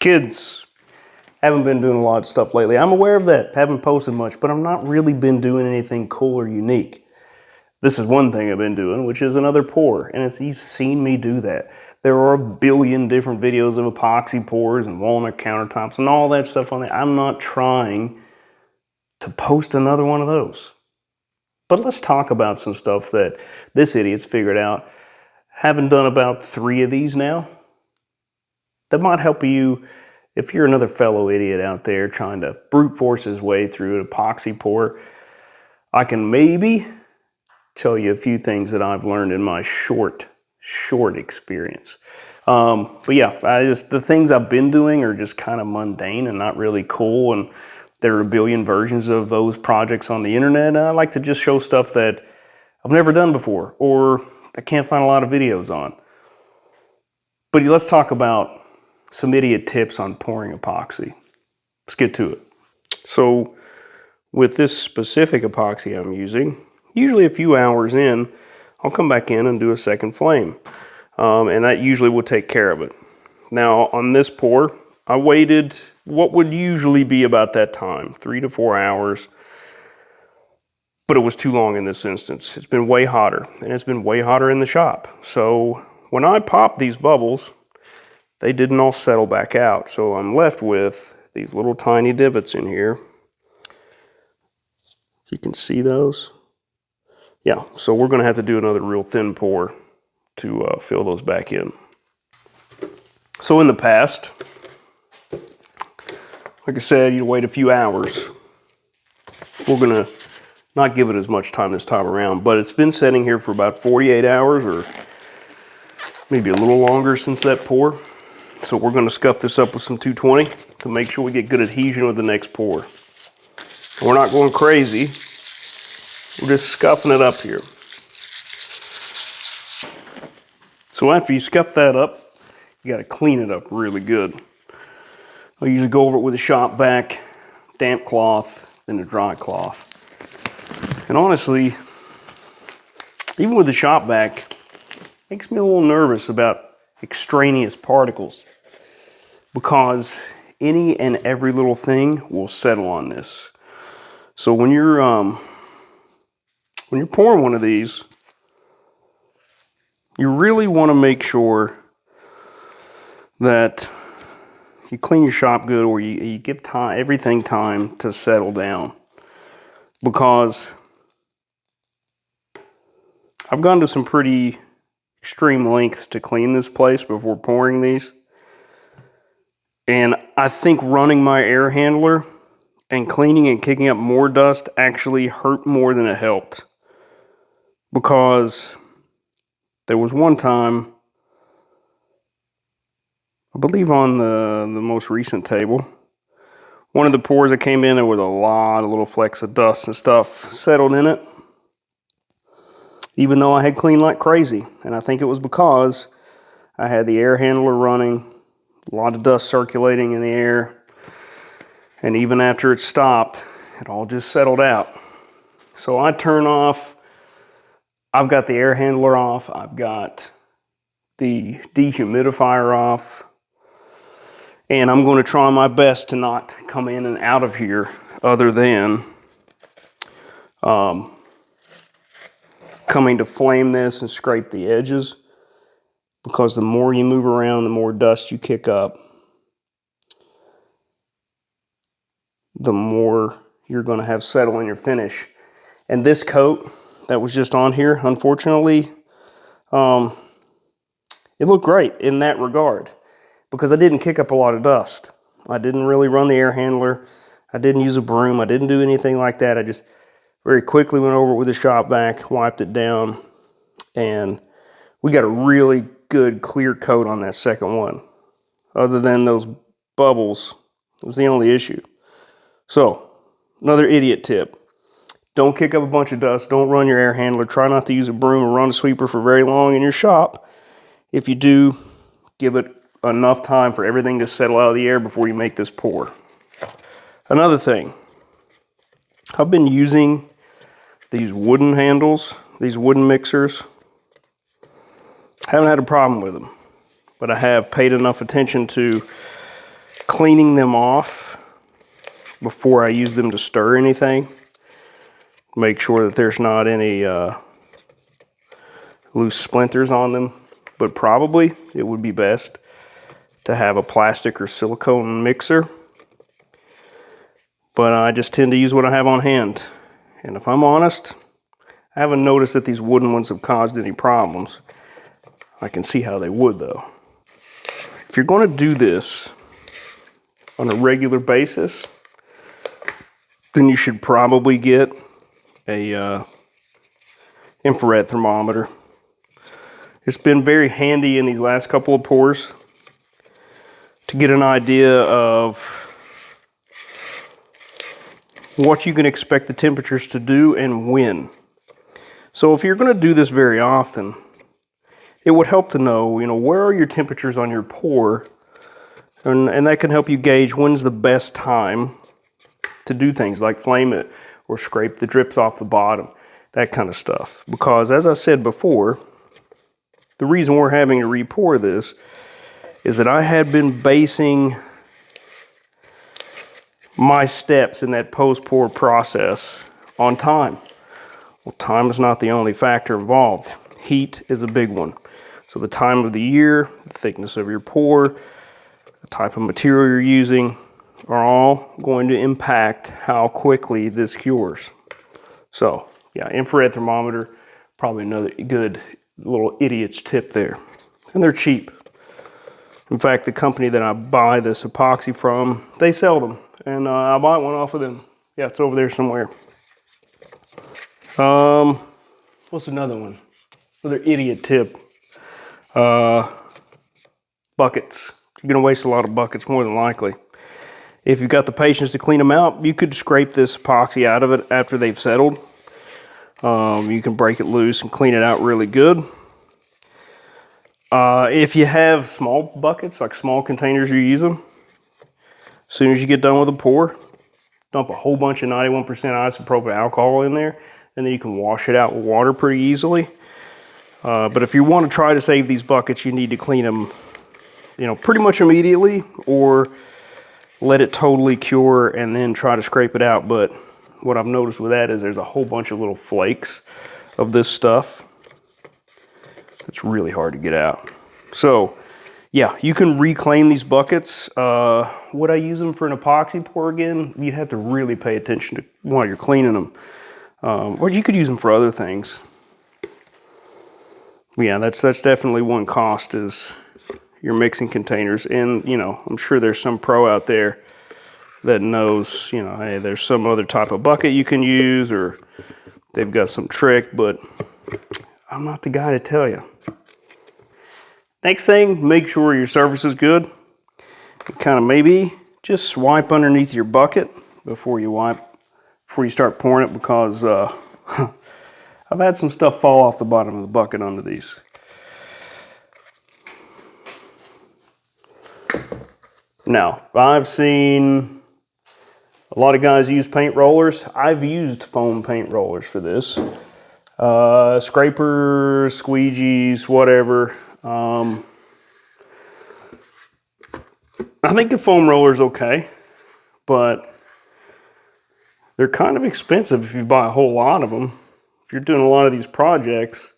Kids, haven't been doing a lot of stuff lately. I'm aware of that, haven't posted much, but I've not really been doing anything cool or unique. This is one thing I've been doing, which is another pour, and you've seen me do that. There are a billion different videos of epoxy pours and walnut countertops and all that stuff on there. I'm not trying to post another one of those. But let's talk about some stuff that this idiot's figured out. Having done about 3 of these now, that might help you if you're another fellow idiot out there trying to brute force his way through an epoxy pour. I can maybe tell you a few things that I've learned in my short experience. But yeah, the things I've been doing are just kind of mundane and not really cool, and there are a billion versions of those projects on the internet, and I like to just show stuff that I've never done before or I can't find a lot of videos on. But let's talk about some idiot tips on pouring epoxy. Let's get to it. So with this specific epoxy I'm using, usually a few hours in, I'll come back in and do a second flame. And that usually will take care of it. Now on this pour, I waited what would usually be about that time, 3 to 4 hours. But it was too long in this instance. It's been way hotter, and it's been way hotter in the shop. So when I popped these bubbles, they didn't all settle back out. So I'm left with these little tiny divots in here. If you can see those. Yeah, so we're gonna have to do another real thin pour to fill those back in. So in the past, like I said, you wait a few hours. We're gonna not give it as much time this time around, but it's been sitting here for about 48 hours or maybe a little longer since that pour. So we're gonna scuff this up with some 220 to make sure we get good adhesion with the next pour. We're not going crazy. We're just scuffing it up here. So after you scuff that up, you gotta clean it up really good. I usually go over it with a shop vac, damp cloth, then a dry cloth. And honestly, even with the shop vac, it makes me a little nervous about extraneous particles because any and every little thing will settle on this. So when you're pouring one of these, you really want to make sure that you clean your shop good, or you give everything time to settle down, because I've gone to some pretty extreme lengths to clean this place before pouring these. And I think running my air handler and cleaning and kicking up more dust actually hurt more than it helped. Because there was one time, I believe on the most recent table, one of the pours that came in, there was a lot of little flecks of dust and stuff settled in it, even though I had cleaned like crazy. And I think it was because I had the air handler running, a lot of dust circulating in the air, and even after it stopped, it all just settled out. So I turn off, I've got the air handler off, I've got the dehumidifier off, and I'm going to try my best to not come in and out of here other than coming to flame this and scrape the edges, because the more you move around, the more dust you kick up, the more you're going to have settle in your finish. And this coat that was just on here, unfortunately, it looked great in that regard because I didn't kick up a lot of dust. I didn't really run the air handler. I didn't use a broom. I didn't do anything like that. I just very quickly went over it with a shop vac, wiped it down, and we got a really good clear coat on that second one. Other than those bubbles, it was the only issue. So, another idiot tip. Don't kick up a bunch of dust. Don't run your air handler. Try not to use a broom or run a sweeper for very long in your shop. If you do, give it enough time for everything to settle out of the air before you make this pour. Another thing, I've been using these wooden handles, these wooden mixers. Haven't had a problem with them, but I have paid enough attention to cleaning them off before I use them to stir anything. Make sure that there's not any loose splinters on them, but probably it would be best to have a plastic or silicone mixer. But I just tend to use what I have on hand. And if I'm honest, I haven't noticed that these wooden ones have caused any problems. I can see how they would though. If you're going to do this on a regular basis, then you should probably get a infrared thermometer. It's been very handy in these last couple of pours to get an idea of what you can expect the temperatures to do and when. So if you're going to do this very often, it would help to know, where are your temperatures on your pour, and that can help you gauge when's the best time to do things like flame it or scrape the drips off the bottom, that kind of stuff. Because as I said before, the reason we're having to re-pour this is that I had been basing my steps in that post-pour process on time. Well, time is not the only factor involved. Heat is a big one. So the time of the year, the thickness of your pour, the type of material you're using are all going to impact how quickly this cures. So yeah, infrared thermometer, probably another good little idiot's tip there. And they're cheap. In fact, the company that I buy this epoxy from, they sell them. And I bought one off of them. Yeah, it's over there somewhere. What's another one? Another idiot tip. Buckets. You're gonna waste a lot of buckets more than likely. If you've got the patience to clean them out, you could scrape this epoxy out of it after they've settled. You can break it loose and clean it out really good. If you have small buckets, like small containers you're using, as soon as you get done with the pour, dump a whole bunch of 91% isopropyl alcohol in there, and then you can wash it out with water pretty easily. But if you want to try to save these buckets, you need to clean them, pretty much immediately, or let it totally cure and then try to scrape it out. But what I've noticed with that is there's a whole bunch of little flakes of this stuff. It's really hard to get out. So yeah, you can reclaim these buckets. Would I use them for an epoxy pour again? You have to really pay attention to while you're cleaning them. Or you could use them for other things. Yeah, that's definitely one cost, is your mixing containers. And I'm sure there's some pro out there that knows, hey, there's some other type of bucket you can use, or they've got some trick, but I'm not the guy to tell you. Next thing, make sure your surface is good. Kind of maybe just swipe underneath your bucket before you start pouring it, because I've had some stuff fall off the bottom of the bucket under these. Now, I've seen a lot of guys use paint rollers. I've used foam paint rollers for this. Scrapers, squeegees, whatever. I think the foam roller is okay, but they're kind of expensive if you buy a whole lot of them. If you're doing a lot of these projects,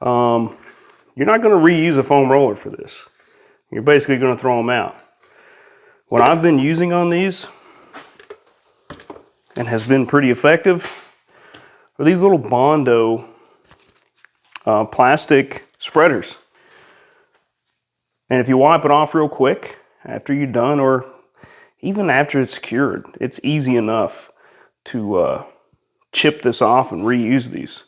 you're not going to reuse a foam roller for this. You're basically going to throw them out. What I've been using on these, and has been pretty effective, are these little Bondo plastic spreaders. And if you wipe it off real quick after you're done, or even after it's cured, it's easy enough to chip this off and reuse these.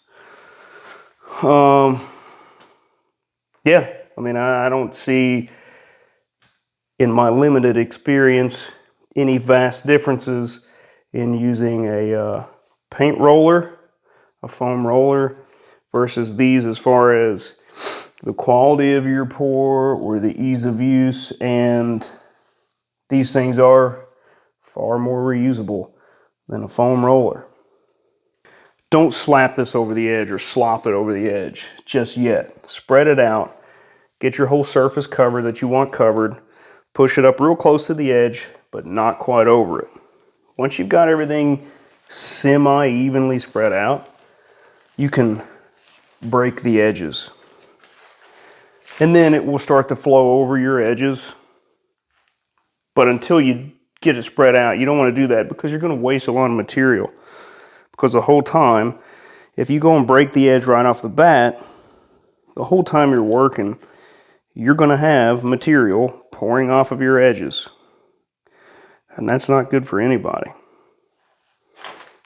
Yeah, I mean, I don't see, in my limited experience, any vast differences in using a paint roller, a foam roller, versus these as far as the quality of your pour or the ease of use. And these things are far more reusable than a foam roller. Don't slap this over the edge or slop it over the edge just yet. Spread it out. Get your whole surface covered that you want covered. Push it up real close to the edge, but not quite over it. Once you've got everything semi-evenly spread out, you can break the edges. And then it will start to flow over your edges. But until you get it spread out, you don't want to do that because you're going to waste a lot of material. Because the whole time, if you go and break the edge right off the bat, the whole time you're working, you're going to have material pouring off of your edges. And that's not good for anybody.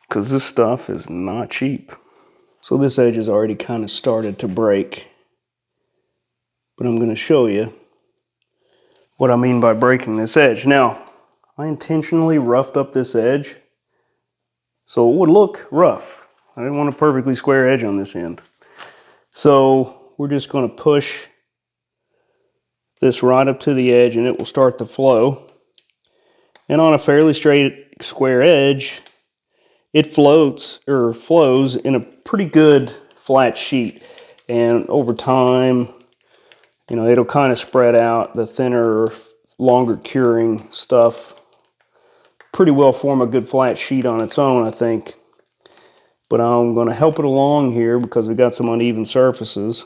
Because this stuff is not cheap. So this edge has already kind of started to break. But I'm going to show you what I mean by breaking this edge. Now, I intentionally roughed up this edge so it would look rough. I didn't want a perfectly square edge on this end. So we're just going to push this right up to the edge and it will start to flow. And on a fairly straight square edge, it flows in a pretty good flat sheet. And over time, you know, it'll kind of spread out. The thinner, longer curing stuff pretty well form a good flat sheet on its own, I think. But I'm going to help it along here because we've got some uneven surfaces.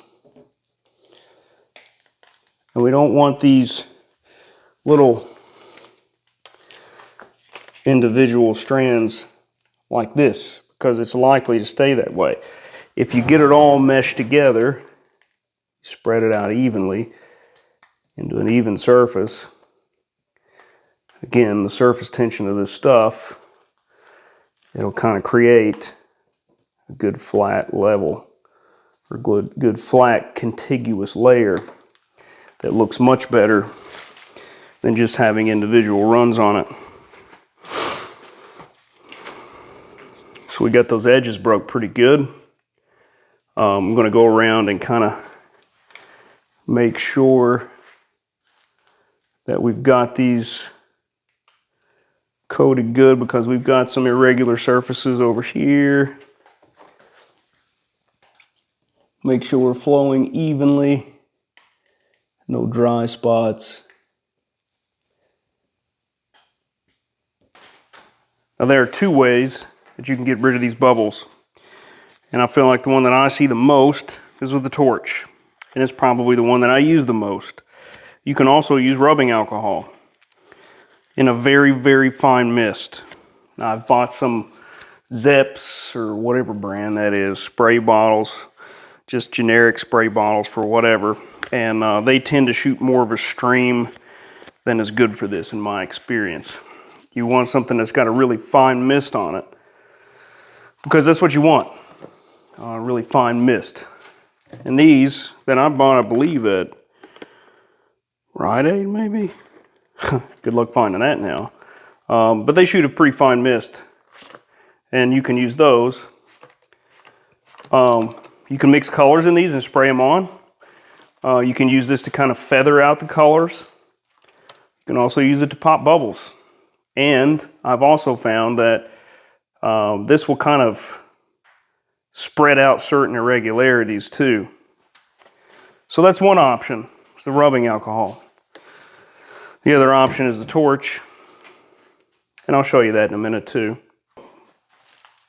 And we don't want these little individual strands like this because it's likely to stay that way. If you get it all meshed together, spread it out evenly into an even surface. Again, the surface tension of this stuff, it'll kind of create a good flat level or good flat contiguous layer that looks much better than just having individual runs on it. So we got those edges broke pretty good. I'm going to go around and kind of make sure that we've got these coated good because we've got some irregular surfaces over here. Make sure we're flowing evenly, no dry spots. Now there are two ways that you can get rid of these bubbles. And I feel like the one that I see the most is with the torch. And it's probably the one that I use the most. You can also use rubbing alcohol in a very, very fine mist. Now, I've bought some Zeps or whatever brand that is, spray bottles, just generic spray bottles for whatever. And they tend to shoot more of a stream than is good for this in my experience. You want something that's got a really fine mist on it because that's what you want, a really fine mist. And these that I bought, I believe at Rite Aid, maybe? Good luck finding that now. But they shoot a pretty fine mist. And you can use those. You can mix colors in these and spray them on. You can use this to kind of feather out the colors. You can also use it to pop bubbles. And I've also found that this will kind of spread out certain irregularities too. So that's one option, it's the rubbing alcohol. The other option is the torch, and I'll show you that in a minute too.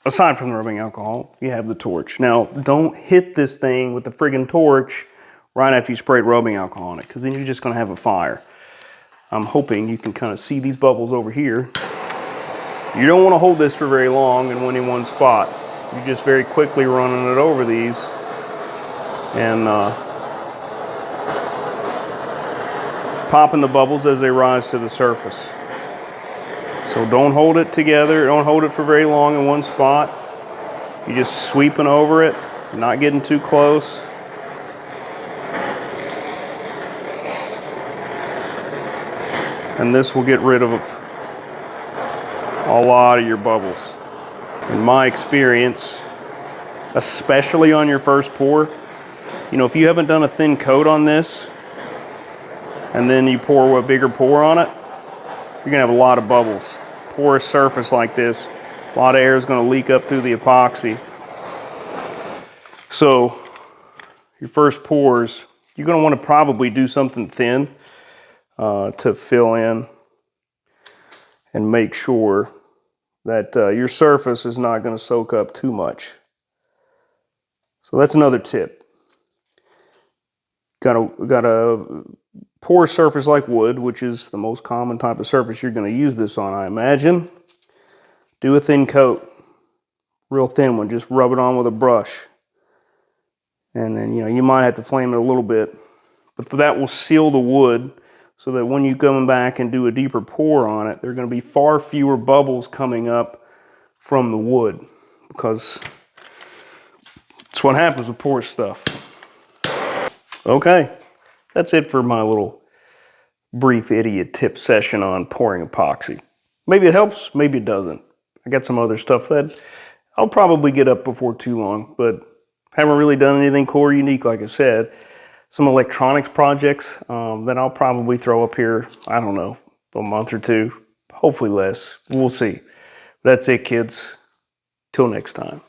Aside from the rubbing alcohol, you have the torch. Now, don't hit this thing with the friggin' torch right after you sprayed rubbing alcohol on it, because then you're just gonna have a fire. I'm hoping you can kind of see these bubbles over here. You don't want to hold this for very long and in one spot. You're just very quickly running it over these and popping the bubbles as they rise to the surface. So don't hold it together, don't hold it for very long in one spot. You're just sweeping over it, not getting too close. And this will get rid of a lot of your bubbles. In my experience, especially on your first pour, you know, if you haven't done a thin coat on this, and then you pour a bigger pour on it, you're gonna have a lot of bubbles. Porous surface like this, a lot of air is gonna leak up through the epoxy. So, your first pours, you're gonna wanna probably do something thin. to fill in and make sure that your surface is not going to soak up too much. So that's another tip. Got a porous surface like wood, which is the most common type of surface you're going to use this on, I imagine. Do a thin coat, real thin one. Just rub it on with a brush. And then, you might have to flame it a little bit, but that will seal the wood so that when you come back and do a deeper pour on it, there are going to be far fewer bubbles coming up from the wood, because that's what happens with porous stuff. Okay, that's it for my little brief idiot tip session on pouring epoxy. Maybe it helps, maybe it doesn't. I got some other stuff that I'll probably get up before too long, but haven't really done anything cool or unique, like I said. Some electronics projects that I'll probably throw up here, I don't know, a month or two, hopefully less. We'll see. That's it, kids. Till next time.